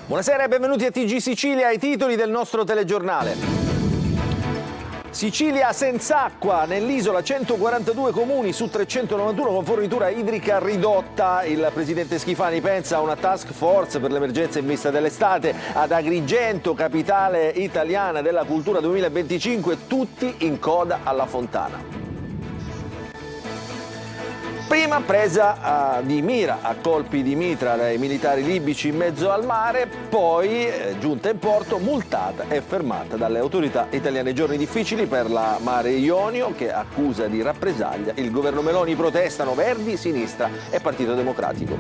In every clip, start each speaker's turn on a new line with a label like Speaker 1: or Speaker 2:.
Speaker 1: Buonasera e benvenuti a TG Sicilia, ai titoli del nostro telegiornale. Sicilia senza acqua, nell'isola 142 comuni su 391 con fornitura idrica ridotta. Il presidente Schifani pensa a una task force per l'emergenza in vista dell'estate. Ad Agrigento, capitale italiana della cultura 2025, tutti in coda alla fontana. Prima presa di mira a colpi di mitra dai militari libici in mezzo al mare, poi giunta in porto, multata e fermata dalle autorità italiane. Giorni difficili per la Mare Ionio, che accusa di rappresaglia il governo Meloni. Protestano Verdi, Sinistra e Partito Democratico.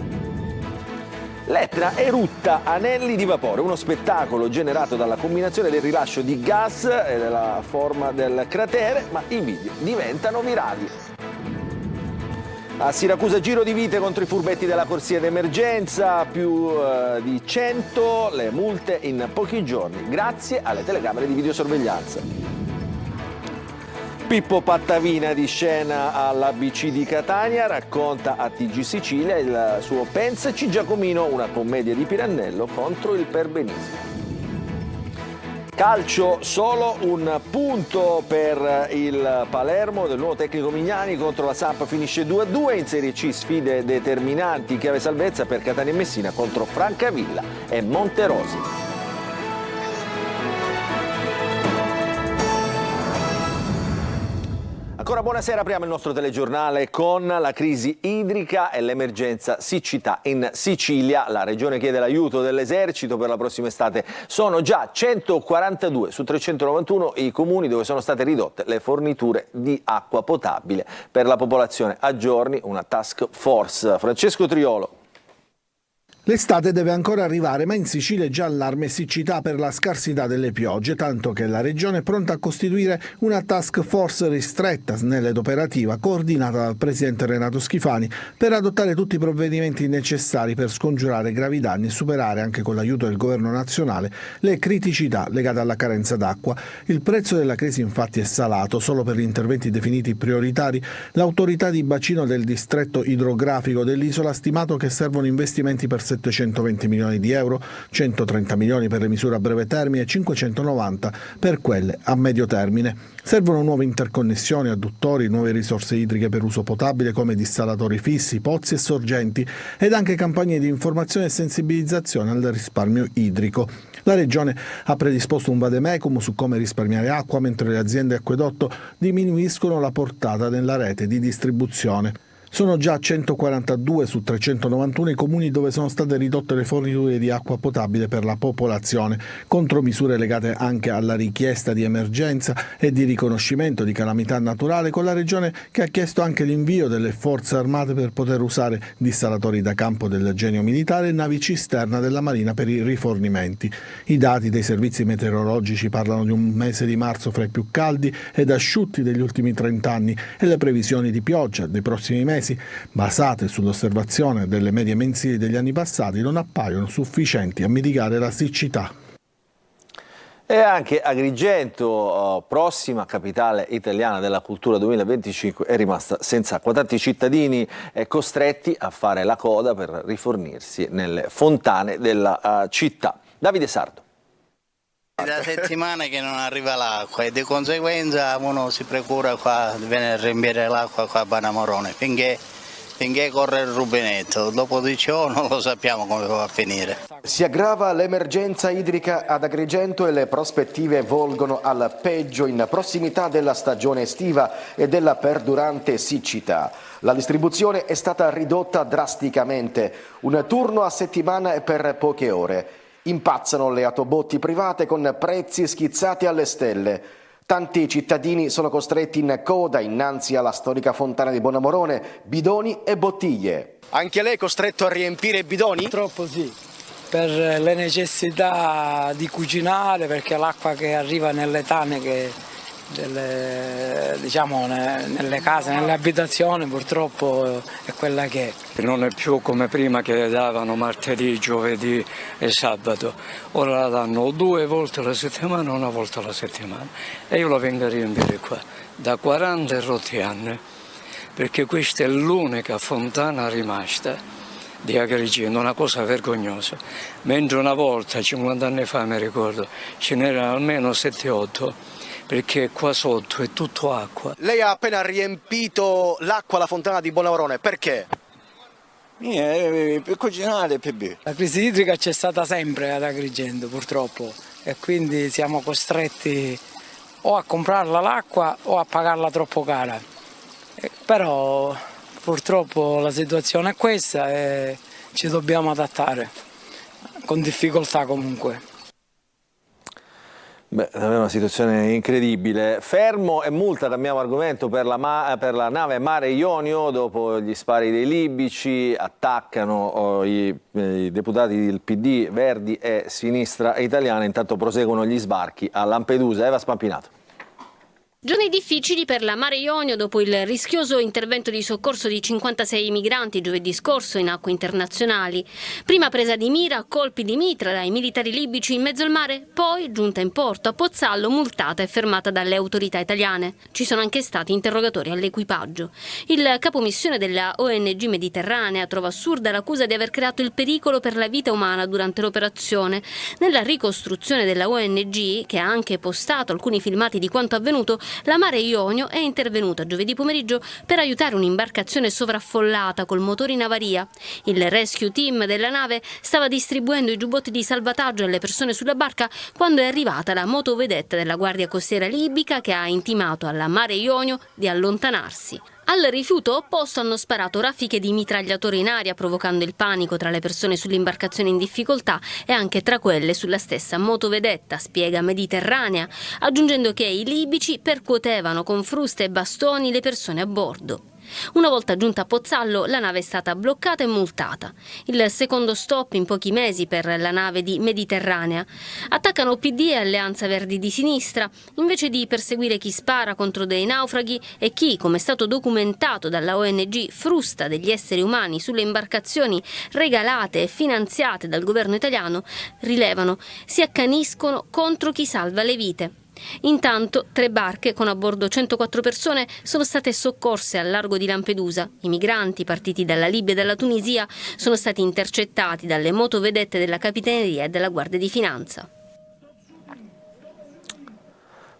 Speaker 1: L'Etna erutta anelli di vapore, uno spettacolo generato dalla combinazione del rilascio di gas e della forma del cratere, ma i video diventano virali. A Siracusa giro di vite contro i furbetti della corsia d'emergenza, più di 100 le multe in pochi giorni, grazie alle telecamere di videosorveglianza. Pippo Pattavina di scena all'ABC di Catania, racconta a TG Sicilia il suo Pensaci Giacomino, una commedia di Pirandello contro il perbenismo. Calcio, solo un punto per il Palermo del nuovo tecnico Mignani contro la Samp, finisce 2-2. In Serie C sfide determinanti, chiave salvezza per Catania e Messina contro Francavilla e Monterosi. Ancora buonasera, apriamo il nostro telegiornale con la crisi idrica e l'emergenza siccità in Sicilia. La regione chiede l'aiuto dell'esercito per la prossima estate. Sono già 142 su 391 i comuni dove sono state ridotte le forniture di acqua potabile per la popolazione. A giorni una task force. Francesco Triolo.
Speaker 2: L'estate deve ancora arrivare, ma in Sicilia è già allarme siccità per la scarsità delle piogge, tanto che la Regione è pronta a costituire una task force ristretta, snella ed operativa, coordinata dal Presidente Renato Schifani, per adottare tutti i provvedimenti necessari per scongiurare gravi danni e superare, anche con l'aiuto del Governo nazionale, le criticità legate alla carenza d'acqua. Il prezzo della crisi infatti è salato. Solo per gli interventi definiti prioritari, l'autorità di bacino del distretto idrografico dell'isola ha stimato che servono investimenti per 720 milioni di euro, 130 milioni per le misure a breve termine e 590 per quelle a medio termine. Servono nuove interconnessioni, adduttori, nuove risorse idriche per uso potabile come dissalatori fissi, pozzi e sorgenti, ed anche campagne di informazione e sensibilizzazione al risparmio idrico. La Regione ha predisposto un vademecum su come risparmiare acqua, mentre le aziende acquedotto diminuiscono la portata della rete di distribuzione. Sono già 142 su 391 i comuni dove sono state ridotte le forniture di acqua potabile per la popolazione, contromisure legate anche alla richiesta di emergenza e di riconoscimento di calamità naturale, con la Regione che ha chiesto anche l'invio delle forze armate per poter usare dissalatori da campo del genio militare e navi cisterna della Marina per i rifornimenti. I dati dei servizi meteorologici parlano di un mese di marzo fra i più caldi ed asciutti degli ultimi 30 anni, e le previsioni di pioggia dei prossimi mesi, basate sull'osservazione delle medie mensili degli anni passati, non appaiono sufficienti a mitigare la siccità.
Speaker 1: E anche Agrigento, prossima capitale italiana della cultura 2025, è rimasta senza acqua. Tanti cittadini costretti a fare la coda per rifornirsi nelle fontane della città. Davide Sardo.
Speaker 3: Da settimane che non arriva l'acqua e di conseguenza uno si procura qua di venire a riempire l'acqua qua a Banamorone finché corre il rubinetto, dopo di ciò non lo sappiamo come va a finire.
Speaker 4: Si aggrava l'emergenza idrica ad Agrigento e le prospettive volgono al peggio in prossimità della stagione estiva e della perdurante siccità. La distribuzione è stata ridotta drasticamente, un turno a settimana e per poche ore. Impazzano le autobotti private con prezzi schizzati alle stelle. Tanti cittadini sono costretti in coda innanzi alla storica fontana di Bonamorone, bidoni e bottiglie. Anche lei è costretto a riempire i bidoni?
Speaker 5: Purtroppo sì, per le necessità di cucinare, perché l'acqua che arriva nelle tane nelle case, nelle abitazioni, purtroppo è quella che è.
Speaker 6: Non è più come prima che davano martedì, giovedì e sabato, ora la danno 2 volte alla settimana, 1 volta alla settimana, e io la vengo a riempire qua da 40 e rotti anni, perché questa è l'unica fontana rimasta di Agrigento, una cosa vergognosa. Mentre una volta, 50 anni fa mi ricordo, ce n'erano almeno 7-8, perché qua sotto è tutto acqua.
Speaker 4: Lei ha appena riempito l'acqua alla fontana di Bonavarone, perché?
Speaker 7: Per cucinare, per bere.
Speaker 5: La crisi idrica c'è stata sempre ad Agrigento purtroppo e quindi siamo costretti o a comprarla l'acqua o a pagarla troppo cara. Però purtroppo la situazione è questa e ci dobbiamo adattare, con difficoltà comunque.
Speaker 1: Beh, è una situazione incredibile. Fermo e multa, cambiamo argomento, per la nave Mare Ionio. Dopo gli spari dei libici attaccano i deputati del PD, Verdi e Sinistra Italiana. Intanto proseguono gli sbarchi a Lampedusa. Eva Spampinato.
Speaker 8: Giorni difficili per la Mare Ionio dopo il rischioso intervento di soccorso di 56 migranti giovedì scorso in acque internazionali. Prima presa di mira a colpi di mitra dai militari libici in mezzo al mare, poi giunta in porto a Pozzallo, multata e fermata dalle autorità italiane. Ci sono anche stati interrogatori all'equipaggio. Il capomissione della ONG Mediterranea trova assurda l'accusa di aver creato il pericolo per la vita umana durante l'operazione. Nella ricostruzione della ONG, che ha anche postato alcuni filmati di quanto avvenuto, la Mare Ionio è intervenuta giovedì pomeriggio per aiutare un'imbarcazione sovraffollata col motore in avaria. Il rescue team della nave stava distribuendo i giubbotti di salvataggio alle persone sulla barca quando è arrivata la motovedetta della Guardia Costiera libica che ha intimato alla Mare Ionio di allontanarsi. Al rifiuto opposto hanno sparato raffiche di mitragliatori in aria, provocando il panico tra le persone sull'imbarcazione in difficoltà e anche tra quelle sulla stessa motovedetta, spiega Mediterranea, aggiungendo che i libici percuotevano con fruste e bastoni le persone a bordo. Una volta giunta a Pozzallo, la nave è stata bloccata e multata. Il secondo stop in pochi mesi per la nave di Mediterranea. Attaccano PD e Alleanza Verdi di Sinistra, invece di perseguire chi spara contro dei naufraghi e chi, come è stato documentato dalla ONG, frusta degli esseri umani sulle imbarcazioni regalate e finanziate dal governo italiano, rilevano, si accaniscono contro chi salva le vite. Intanto 3 barche con a bordo 104 persone sono state soccorse al largo di Lampedusa. I migranti partiti dalla Libia e dalla Tunisia sono stati intercettati dalle motovedette della Capitaneria e della Guardia di Finanza.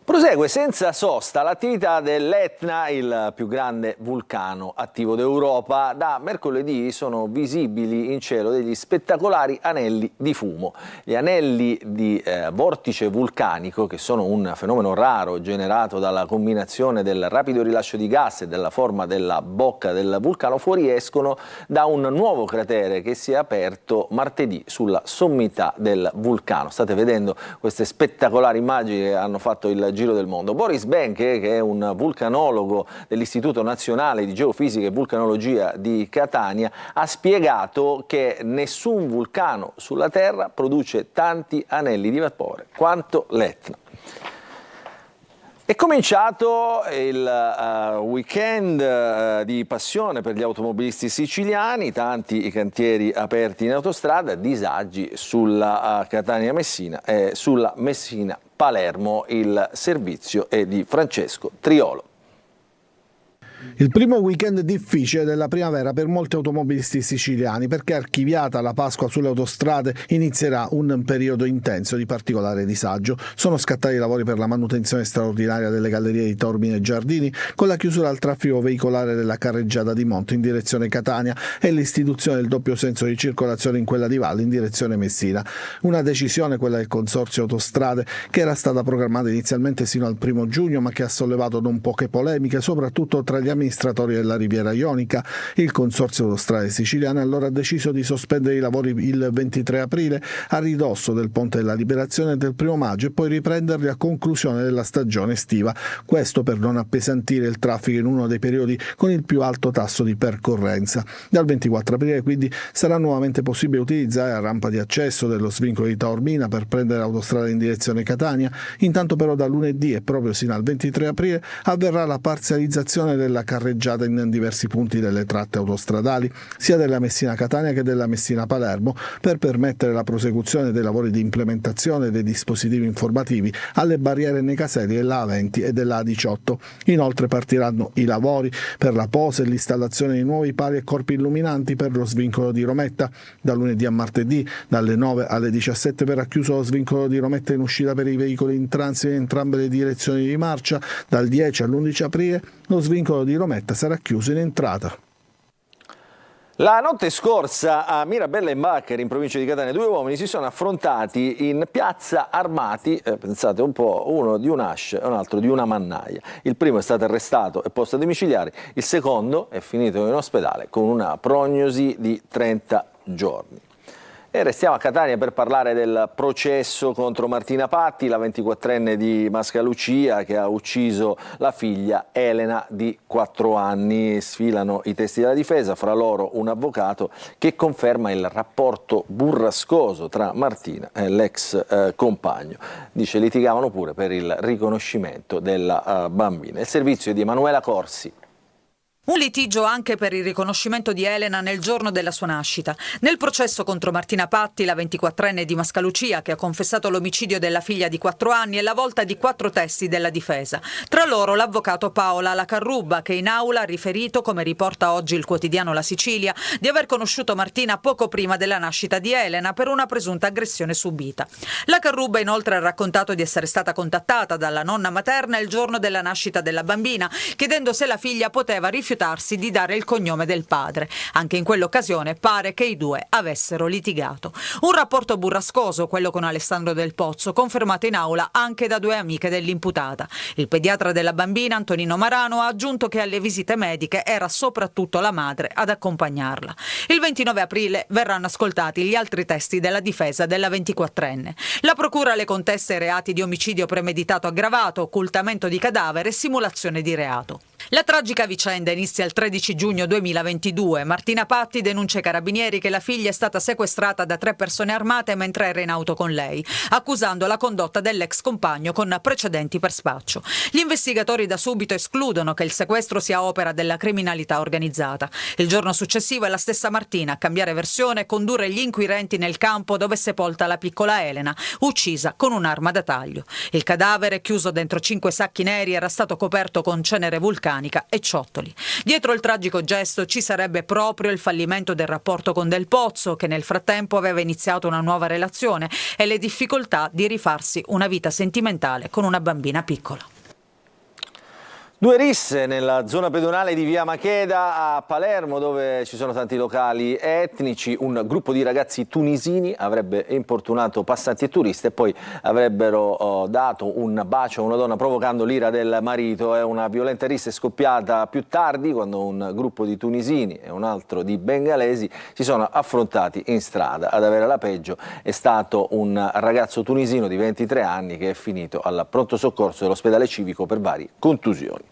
Speaker 1: Prosegue senza sosta l'attività dell'Etna, il più grande vulcano attivo d'Europa. Da mercoledì sono visibili in cielo degli spettacolari anelli di fumo. Gli anelli di vortice vulcanico, che sono un fenomeno raro generato dalla combinazione del rapido rilascio di gas e della forma della bocca del vulcano, fuoriescono da un nuovo cratere che si è aperto martedì sulla sommità del vulcano. State vedendo queste spettacolari immagini che hanno fatto il giro del mondo. Boris Benke, che è un vulcanologo dell'Istituto Nazionale di Geofisica e Vulcanologia di Catania, ha spiegato che nessun vulcano sulla Terra produce tanti anelli di vapore quanto l'Etna. È cominciato il weekend di passione per gli automobilisti siciliani, tanti i cantieri aperti in autostrada, disagi sulla Catania-Messina e sulla Messina-Palermo. Il servizio è di Francesco Triolo.
Speaker 2: Il primo weekend difficile della primavera per molti automobilisti siciliani, perché archiviata la Pasqua sulle autostrade inizierà un periodo intenso di particolare disagio. Sono scattati i lavori per la manutenzione straordinaria delle gallerie di Taormina e Giardini, con la chiusura al traffico veicolare della carreggiata di Monte in direzione Catania e l'istituzione del doppio senso di circolazione in quella di Valle in direzione Messina. Una decisione, quella del Consorzio Autostrade, che era stata programmata inizialmente sino al 1 giugno, ma che ha sollevato non poche polemiche, soprattutto tra gli amministratori della Riviera Ionica. Il Consorzio Autostrade Siciliane allora ha deciso di sospendere i lavori il 23 aprile a ridosso del Ponte della Liberazione del 1 maggio e poi riprenderli a conclusione della stagione estiva. Questo per non appesantire il traffico in uno dei periodi con il più alto tasso di percorrenza. Dal 24 aprile quindi sarà nuovamente possibile utilizzare la rampa di accesso dello svincolo di Taormina per prendere l'autostrada in direzione Catania. Intanto però da lunedì e proprio sino al 23 aprile avverrà la parzializzazione della carreggiata in diversi punti delle tratte autostradali, sia della Messina-Catania che della Messina-Palermo, per permettere la prosecuzione dei lavori di implementazione dei dispositivi informativi alle barriere nei caselli della A20 e della A18. Inoltre partiranno i lavori per la pose e l'installazione di nuovi pali e corpi illuminanti per lo svincolo di Rometta. Da lunedì a martedì, dalle 9 alle 17, verrà chiuso lo svincolo di Rometta in uscita per i veicoli in transito in entrambe le direzioni di marcia. Dal 10 all'11 aprile lo svincolo di Rometta sarà chiuso in entrata.
Speaker 1: La notte scorsa a Mirabella in Baccheri, in provincia di Catania, 2 uomini si sono affrontati in piazza armati, pensate un po', uno di un hash e un altro di una mannaia. Il primo è stato arrestato e posto a domiciliare, il secondo è finito in ospedale con una prognosi di 30 giorni. E restiamo a Catania per parlare del processo contro Martina Patti, la 24enne di Mascalucia che ha ucciso la figlia Elena di 4 anni. Sfilano i testi della difesa, fra loro un avvocato che conferma il rapporto burrascoso tra Martina e l'ex compagno. Dice litigavano pure per il riconoscimento della bambina. Il servizio di Emanuela Corsi.
Speaker 7: Un litigio anche per il riconoscimento di Elena nel giorno della sua nascita. Nel processo contro Martina Patti, la 24enne di Mascalucia, che ha confessato l'omicidio della figlia di 4 anni, è la volta di 4 testi della difesa. Tra loro l'avvocato Paola Lacarruba, che in aula ha riferito, come riporta oggi il quotidiano La Sicilia, di aver conosciuto Martina poco prima della nascita di Elena per una presunta aggressione subita. Lacarruba inoltre ha raccontato di essere stata contattata dalla nonna materna il giorno della nascita della bambina, chiedendo se la figlia poteva rifiutarsi di dare il cognome del padre. Anche in quell'occasione pare che i due avessero litigato. Un rapporto burrascoso, quello con Alessandro Del Pozzo, confermato in aula anche da 2 amiche dell'imputata. Il pediatra della bambina, Antonino Marano, ha aggiunto che alle visite mediche era soprattutto la madre ad accompagnarla. Il 29 aprile verranno ascoltati gli altri testi della difesa della 24enne. La procura le contesta i reati di omicidio premeditato aggravato, occultamento di cadavere e simulazione di reato. La tragica vicenda inizia il 13 giugno 2022. Martina Patti denuncia ai carabinieri che la figlia è stata sequestrata da 3 persone armate mentre era in auto con lei, accusando la condotta dell'ex compagno con precedenti per spaccio. Gli investigatori da subito escludono che il sequestro sia opera della criminalità organizzata. Il giorno successivo è la stessa Martina a cambiare versione e condurre gli inquirenti nel campo dove è sepolta la piccola Elena, uccisa con un'arma da taglio. Il cadavere, chiuso dentro 5 sacchi neri, era stato coperto con cenere vulcanica e ciottoli. Dietro il tragico gesto ci sarebbe proprio il fallimento del rapporto con Del Pozzo, che nel frattempo aveva iniziato una nuova relazione, e le difficoltà di rifarsi una vita sentimentale con una bambina piccola.
Speaker 1: 2 risse nella zona pedonale di Via Macheda a Palermo, dove ci sono tanti locali etnici. Un gruppo di ragazzi tunisini avrebbe importunato passanti e turisti e poi avrebbero dato un bacio a una donna provocando l'ira del marito. Una violenta rissa è scoppiata più tardi quando un gruppo di tunisini e un altro di bengalesi si sono affrontati in strada. Ad avere la peggio è stato un ragazzo tunisino di 23 anni che è finito al pronto soccorso dell'ospedale civico per varie contusioni.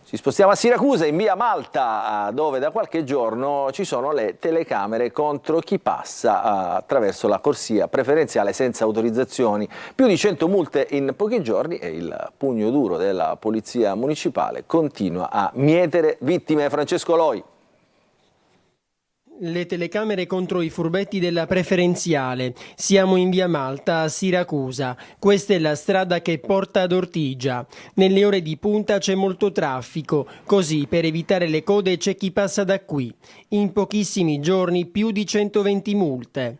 Speaker 1: Ci spostiamo a Siracusa, in via Malta, dove da qualche giorno ci sono le telecamere contro chi passa attraverso la corsia preferenziale senza autorizzazioni. Più di 100 multe in pochi giorni e il pugno duro della polizia municipale continua a mietere vittime. Francesco Loi.
Speaker 9: Le telecamere contro i furbetti della preferenziale. Siamo in via Malta a Siracusa. Questa è la strada che porta ad Ortigia. Nelle ore di punta c'è molto traffico, così per evitare le code c'è chi passa da qui. In pochissimi giorni più di 120 multe.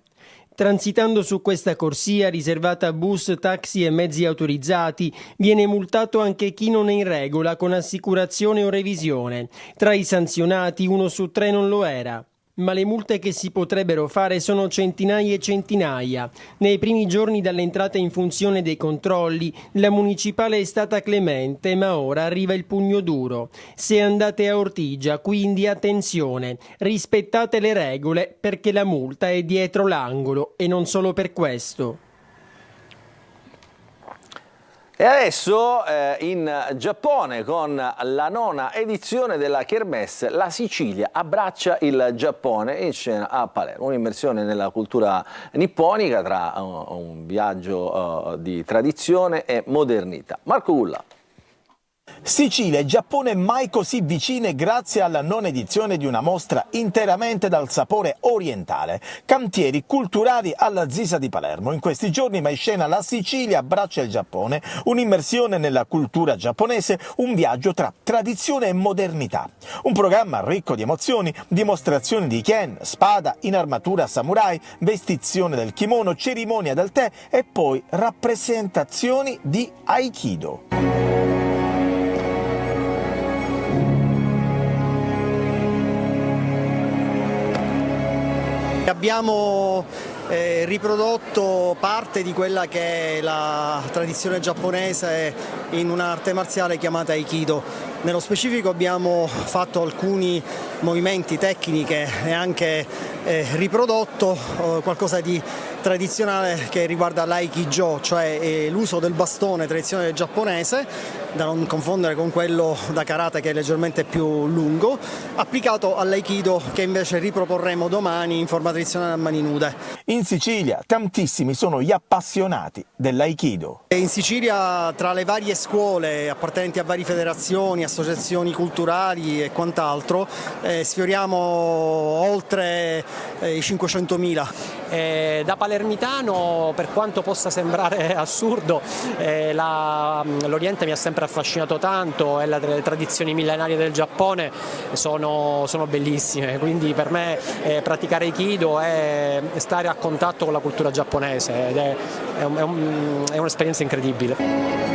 Speaker 9: Transitando su questa corsia riservata a bus, taxi e mezzi autorizzati, viene multato anche chi non è in regola con assicurazione o revisione. Tra i sanzionati 1 su 3 non lo era. Ma le multe che si potrebbero fare sono centinaia e centinaia. Nei primi giorni dall'entrata in funzione dei controlli, la municipale è stata clemente, ma ora arriva il pugno duro. Se andate a Ortigia, quindi attenzione, rispettate le regole perché la multa è dietro l'angolo e non solo per questo.
Speaker 1: E adesso in Giappone, con la 9ª edizione della Kermesse, la Sicilia abbraccia il Giappone in scena a Palermo. Un'immersione nella cultura nipponica tra un viaggio di tradizione e modernità. Marco Gulla.
Speaker 10: Sicilia e Giappone mai così vicine grazie alla non edizione di una mostra interamente dal sapore orientale. Cantieri culturali alla Zisa di Palermo. In questi giorni va in scena La Sicilia abbraccia il Giappone, un'immersione nella cultura giapponese, un viaggio tra tradizione e modernità. Un programma ricco di emozioni, dimostrazioni di ken, spada, in armatura samurai, vestizione del kimono, cerimonia del tè e poi rappresentazioni di Aikido.
Speaker 11: Abbiamo riprodotto parte di quella che è la tradizione giapponese in un'arte marziale chiamata Aikido. Nello specifico abbiamo fatto alcuni movimenti, tecniche e anche riprodotto qualcosa di tradizionale che riguarda l'aikijo, cioè l'uso del bastone tradizionale giapponese, da non confondere con quello da karate che è leggermente più lungo, applicato all'aikido che invece riproporremo domani in forma tradizionale a mani nude.
Speaker 10: In Sicilia tantissimi sono gli appassionati dell'aikido.
Speaker 11: In Sicilia, tra le varie scuole appartenenti a varie federazioni, associazioni culturali e quant'altro, sfioriamo oltre i 500.000.
Speaker 12: Da palermitano, per quanto possa sembrare assurdo, l'Oriente mi ha sempre affascinato tanto e le tradizioni millenarie del Giappone sono bellissime, quindi per me praticare Aikido è stare a contatto con la cultura giapponese ed è un'esperienza incredibile.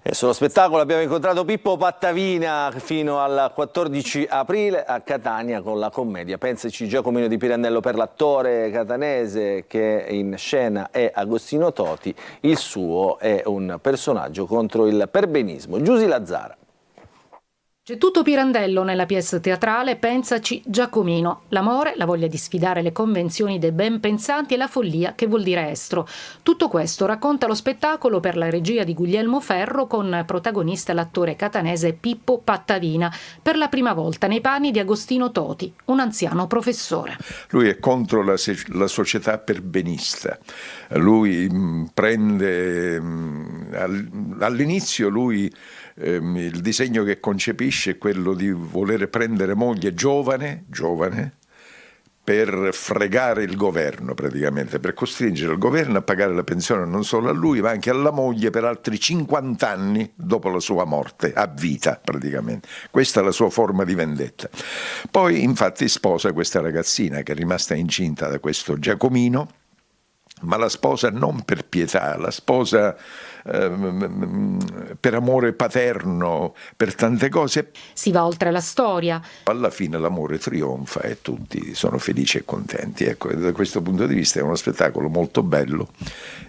Speaker 1: E sullo spettacolo abbiamo incontrato Pippo Pattavina fino al 14 aprile a Catania con la commedia Pensaci Giacomino di Pirandello. Per l'attore catanese che in scena è Agostino Toti, il suo è un personaggio contro il perbenismo. Giusy Lazzara.
Speaker 13: C'è tutto Pirandello nella pièce teatrale Pensaci Giacomino. L'amore, la voglia di sfidare le convenzioni dei ben pensanti e la follia che vuol dire estro. Tutto questo racconta lo spettacolo per la regia di Guglielmo Ferro con protagonista l'attore catanese Pippo Pattavina, per la prima volta nei panni di Agostino Toti, un anziano professore.
Speaker 14: Lui è contro la società perbenista. Lui prende all'inizio il disegno che concepisce è quello di volere prendere moglie giovane per fregare il governo praticamente, per costringere il governo a pagare la pensione non solo a lui ma anche alla moglie per altri 50 anni dopo la sua morte, a vita praticamente. Questa è la sua forma di vendetta. Poi infatti sposa questa ragazzina che è rimasta incinta da questo Giacomino, ma la sposa non per pietà, la sposa per amore paterno, per tante cose.
Speaker 13: Si va oltre la storia.
Speaker 14: Alla fine l'amore trionfa e tutti sono felici e contenti. Ecco, da questo punto di vista è uno spettacolo molto bello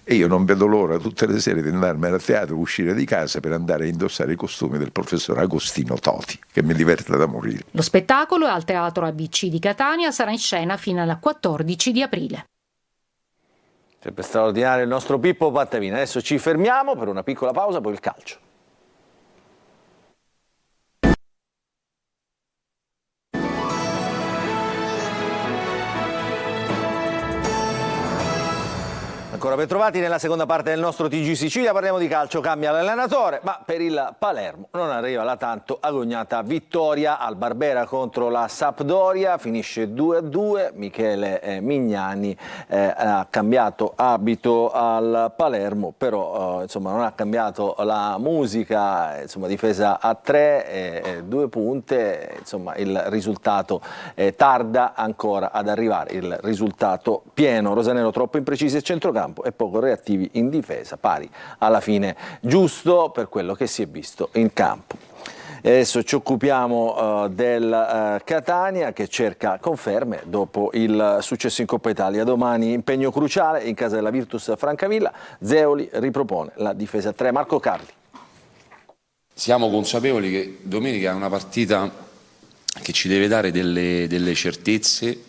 Speaker 14: e io non vedo l'ora tutte le sere di andarmene a teatro, uscire di casa per andare a indossare i costumi del professor Agostino Toti, che mi diverte da morire.
Speaker 13: Lo spettacolo al Teatro ABC di Catania sarà in scena fino al 14 di aprile.
Speaker 1: Sempre straordinario il nostro Pippo Pattavina. Adesso ci fermiamo per una piccola pausa, poi il calcio. Ancora ben trovati nella seconda parte del nostro TG Sicilia, parliamo di calcio, cambia l'allenatore, ma per il Palermo non arriva la tanto agognata vittoria al Barbera contro la Sampdoria, finisce 2-2, Michele Mignani ha cambiato abito al Palermo, però insomma non ha cambiato la musica, insomma difesa a 3, 2 punte, insomma il risultato tarda ancora ad arrivare, il risultato pieno. Rosanero troppo imprecisi a centrocampo e poco reattivi in difesa, pari alla fine giusto per quello che si è visto in campo. E adesso ci occupiamo del Catania che cerca conferme dopo il successo in Coppa Italia. Domani impegno cruciale in casa della Virtus Francavilla, Zeoli ripropone la difesa a 3. Marco Carli.
Speaker 15: Siamo consapevoli che domenica è una partita che ci deve dare delle certezze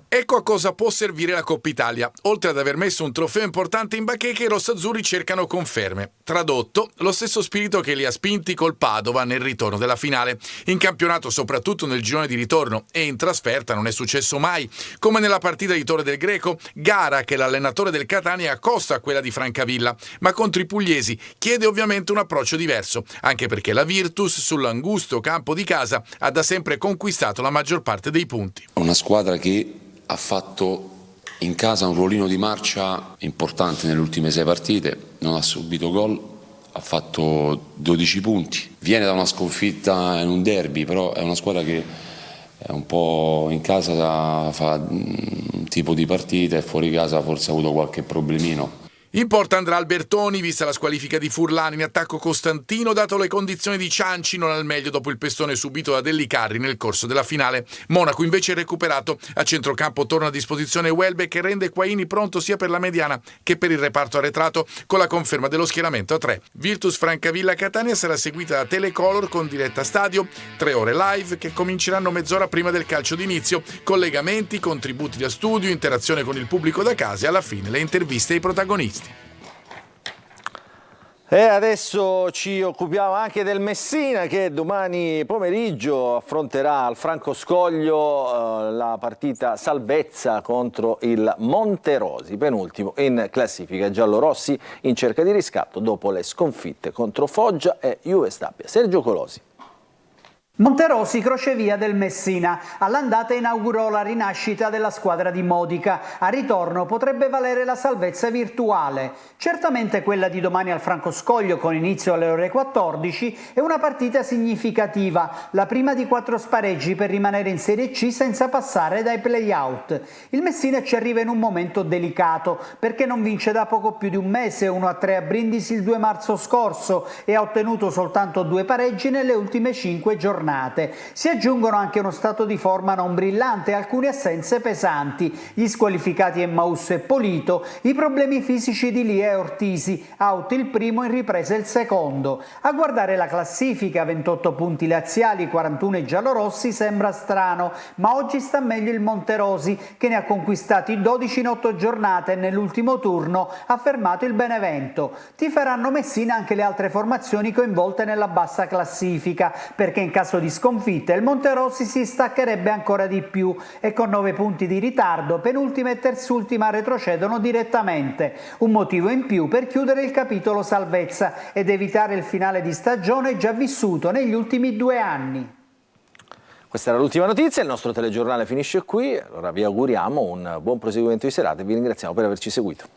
Speaker 16: Ecco a cosa può servire la Coppa Italia. Oltre ad aver messo un trofeo importante in bacheca, i rossazzurri cercano conferme. Tradotto, lo stesso spirito che li ha spinti col Padova nel ritorno della finale. In campionato, soprattutto nel girone di ritorno, e in trasferta non è successo mai. Come nella partita di Torre del Greco, gara che l'allenatore del Catania accosta a quella di Francavilla. Ma contro i pugliesi chiede ovviamente un approccio diverso, anche perché la Virtus sull'angusto campo di casa ha da sempre conquistato la maggior parte dei punti.
Speaker 15: Una squadra che ha fatto in casa un ruolino di marcia importante nelle ultime 6 partite, non ha subito gol, ha fatto 12 punti, viene da una sconfitta in un derby, però è una squadra che è un po' in casa fa un tipo di partita e fuori casa forse ha avuto qualche problemino.
Speaker 16: In porta andrà Albertoni, vista la squalifica di Furlan. In attacco Costantino, dato le condizioni di Cianci, non al meglio dopo il pestone subito da Dellicarri nel corso della finale. Monaco invece è recuperato. A centrocampo torna a disposizione Welbeck, che rende Quaini pronto sia per la mediana che per il reparto arretrato, con la conferma dello schieramento a 3. Virtus Francavilla Catania sarà seguita da Telecolor con diretta stadio, 3 ore live che cominceranno mezz'ora prima del calcio d'inizio, collegamenti, contributi da studio, interazione con il pubblico da casa e alla fine le interviste ai protagonisti.
Speaker 1: E adesso ci occupiamo anche del Messina, che domani pomeriggio affronterà al Franco Scoglio la partita salvezza contro il Monterosi, penultimo in classifica. Giallorossi in cerca di riscatto dopo le sconfitte contro Foggia e Juve Stabia. Sergio Colosi.
Speaker 17: Monterosi, crocevia del Messina. All'andata inaugurò la rinascita della squadra di Modica. A ritorno potrebbe valere la salvezza virtuale. Certamente quella di domani al Francoscoglio, con inizio alle ore 14, è una partita significativa, la prima di 4 spareggi per rimanere in Serie C senza passare dai play-out. Il Messina ci arriva in un momento delicato, perché non vince da poco più di un mese, 1-3 a Brindisi il 2 marzo scorso, e ha ottenuto soltanto 2 pareggi nelle ultime 5 giornate. Si aggiungono anche uno stato di forma non brillante e alcune assenze pesanti, gli squalificati Emmausso e Polito, i problemi fisici di Lia e Ortisi, out il primo, in ripresa il secondo. A guardare la classifica, 28 punti laziali, 41 i giallorossi, sembra strano, ma oggi sta meglio il Monterosi, che ne ha conquistati 12 in 8 giornate e nell'ultimo turno ha fermato il Benevento. Tiferanno Messina anche le altre formazioni coinvolte nella bassa classifica, perché in caso di sconfitta il Monterossi si staccherebbe ancora di più e con 9 punti di ritardo penultima e terzultima retrocedono direttamente. Un motivo in più per chiudere il capitolo salvezza ed evitare il finale di stagione già vissuto negli ultimi 2 anni.
Speaker 1: Questa era l'ultima notizia, il nostro telegiornale finisce qui, allora vi auguriamo un buon proseguimento di serata e vi ringraziamo per averci seguito.